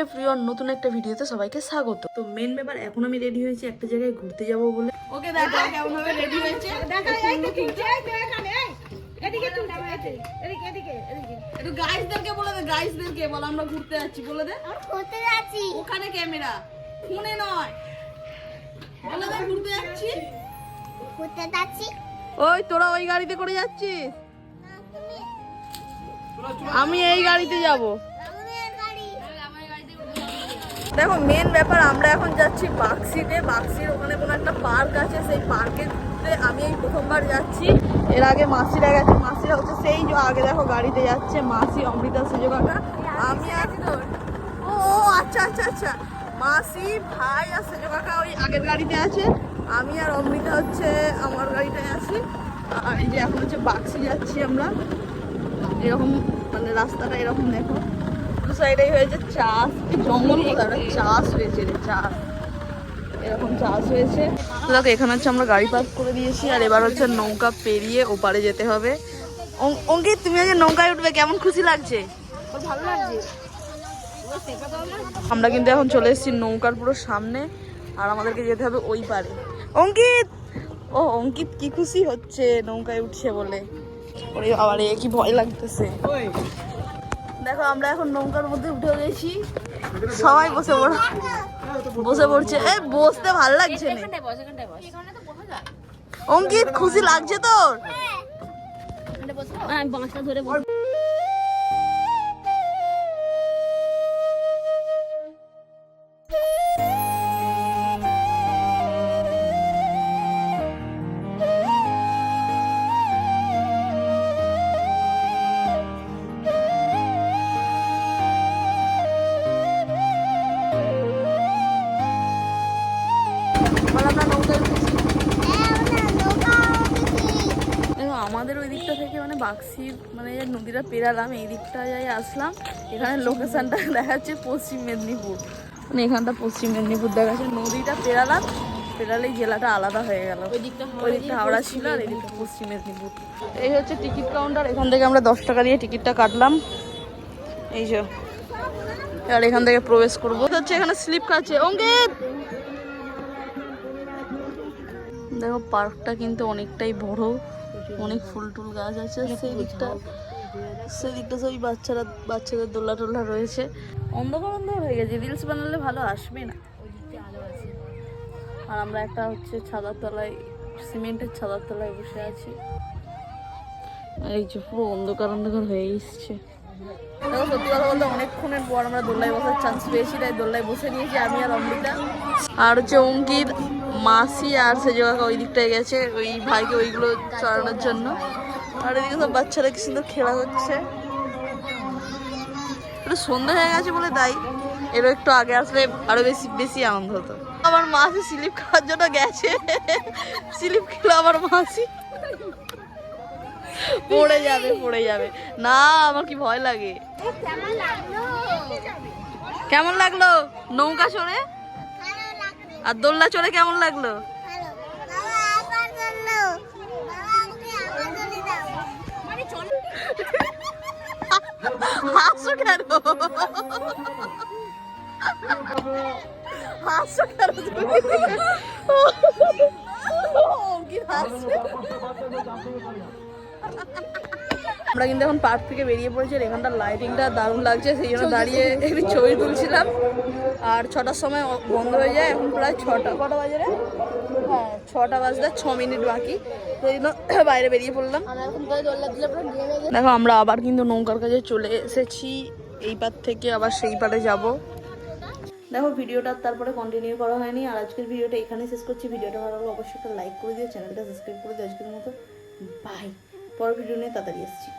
Everyone, নতুন একটা ভিডিওতে সবাইকে স্বাগত। তো মেন ব্যাপার, এখন আমি রেডি হয়েছি একটা জায়গায় ঘুরতে যাব বলে। ওকে দেখা কেমন ভাবে রেডি হয়েছে, দেখা এই তো কিনছে এখানে এদিকে তুই এদিকে একটু গাইসদেরকে বলে দে, গাইসদেরকে বল আমরা ঘুরতে যাচ্ছি, বলে দে আমরা ঘুরতে যাচ্ছি। ওখানে ক্যামেরা, ফোনে নয়, বলে দে ঘুরতে যাচ্ছি। ওই তোরা ওই গাড়িতে করে যাচ্ছিস, আমি এই গাড়িতে যাব। দেখো মেন ব্যাপার, আমরা এখন যাচ্ছি বাক্সিতে। বাক্সির ওখানে কোনো একটা পার্ক আছে, সেই পার্কে ঘুরতে আমি এই প্রথমবার যাচ্ছি। এর আগে মাসিরা গেছে, মাসিরা হচ্ছে সেই যে আগে দেখো গাড়িতে যাচ্ছে, মাসি, অমৃতা, সেজো কাকা, আমি আর ও আচ্ছা আচ্ছা আচ্ছা, মাসি, ভাই আর সেজো কাকা ওই আগের গাড়িতে আছে, আমি আর অমৃতা হচ্ছে আমার গাড়িটায় আছি। আর এই যে এখন হচ্ছে বাক্সি যাচ্ছি আমরা। এরকম মানে রাস্তাটা এরকম দেখো, দু সাইডেই হয়েছে চাষ, জঙ্গল কোথায় চাষ হয়েছে রে, চাষ এরকম চাষ হয়েছে। তো দেখো এখানে হচ্ছে আমরা গাড়ি পার্ক করে দিয়েছি, আর এবার হচ্ছে নৌকা পেরিয়ে ওপারে যেতে হবে। অঙ্কিত, তুমি আজকে নৌকায় উঠবে, কেমন খুশি লাগছে? ভালো লাগছে। আমরা কিন্তু এখন চলে এসেছি নৌকার পুরো সামনে, আর আমাদেরকে যেতে হবে ওই পারে। অঙ্কিত, ও অঙ্কিত কি খুশি হচ্ছে নৌকায় উঠছে বলে। ওরে আবার কি ভয় লাগতেছে। দেখো আমরা এখন নৌকার মধ্যে উঠে গেছি, সবাই বসে পড়ছে। বসতে ভালো লাগছে না। অঙ্কিত খুশি লাগছে তোর? আমাদের ওই দিকটা থেকে মানে বাক্সির মানে নদীটা পেরালাম, এই দিকটা যাই আসলাম। এখানে লোকেশনটা দেখাচ্ছে পশ্চিম মেদিনীপুর, মানে এখানটা পশ্চিম মেদিনীপুর দেখাচ্ছে। নদীটা পেরালাম, পেরালেই জেলাটা আলাদা হয়ে গেল। ওই দিকটা হাওড়া ছিল, আর এই দিকটা পশ্চিম মেদিনীপুর। এই হচ্ছে টিকিট কাউন্টার, এখান থেকে আমরা 10 টাকা দিয়ে টিকিটটা কাটলাম। এই যে আর এখান থেকে প্রবেশ করবো। হচ্ছে এখানে স্লিপ খাচ্ছে। অঙ্কিত দেখো পার্কটা কিন্তু অনেকটাই বড়, অনেক ফুল টুল গাছ আছে। সেই দিকটা সব বাচ্চাদের দোলা টোলা রয়েছে। অন্ধকার হয়ে গেছে, রিলস বানালে ভালো আসবে না। ওই দিকটা আলো আছে। আর আমরা একটা হচ্ছে ছাদার তলায়, সিমেন্টের ছাদার তলায় বসে আছি। আর এই যে পুরো অন্ধকার হয়ে এসছে। দেখো সত্যি কথা বলতে অনেকক্ষণের পর আমরা দোল্লায় বসার চান্স পেয়েছি, তাই দোল্লায় বসে নিয়েছি আমি আর অমৃতা। আর হচ্ছে অঙ্কিত, মাসি আর সেজো কাকা ওই দিকটায় গেছে ওই ভাইকে ওইগুলো চড়ানোর জন্য। আর এদিকে সব বাচ্চারা কি সুন্দর খেলা হচ্ছে। একটু সন্ধ্যা হয়ে গেছে বলে তাই এরও একটু আগে আসলে আরো বেশি আনন্দ হতো। আমার মাসি স্লিপ খাওয়ার জন্য গেছে, স্লিপ খেলো আমার মাসি, পড়ে যাবে। না আমার কি ভয় লাগে। কেমন লাগলো নৌকা চড়ে আর দোলনা চড়ে? কেমন লাগলো? হাসো কেন? আমরা কিন্তু এখন পার্ক থেকে বেরিয়ে পড়েছি। এখানটার লাইটিংটা দারুণ লাগছে, সেই জন্য দাঁড়িয়ে একটু ছবি তুলছিলাম। আর 6টার সময় বন্ধ হয়ে যায়, এখন প্রায় 6টা, কটা বাজে রে? হ্যাঁ 6টা বাজতে 6 মিনিট বাকি, সেই জন্য বাইরে বেরিয়ে পড়লাম। দেখো আমরা আবার কিন্তু নৌকার কাছে চলে এসেছি, এই পার থেকে আবার সেই পারে যাব। দেখো ভিডিওটা তারপরে কন্টিনিউ করা হয়নি, আর আজকের ভিডিওটা এখানে শেষ করছি। ভিডিওটা ভালো লাগলে অবশ্যই একটা লাইক করে দিও, চ্যানেলটা সাবস্ক্রাইব করে দিও। আজকের মতো বাই, পরের ভিডিও নিয়ে তাড়াতাড়ি আসছি।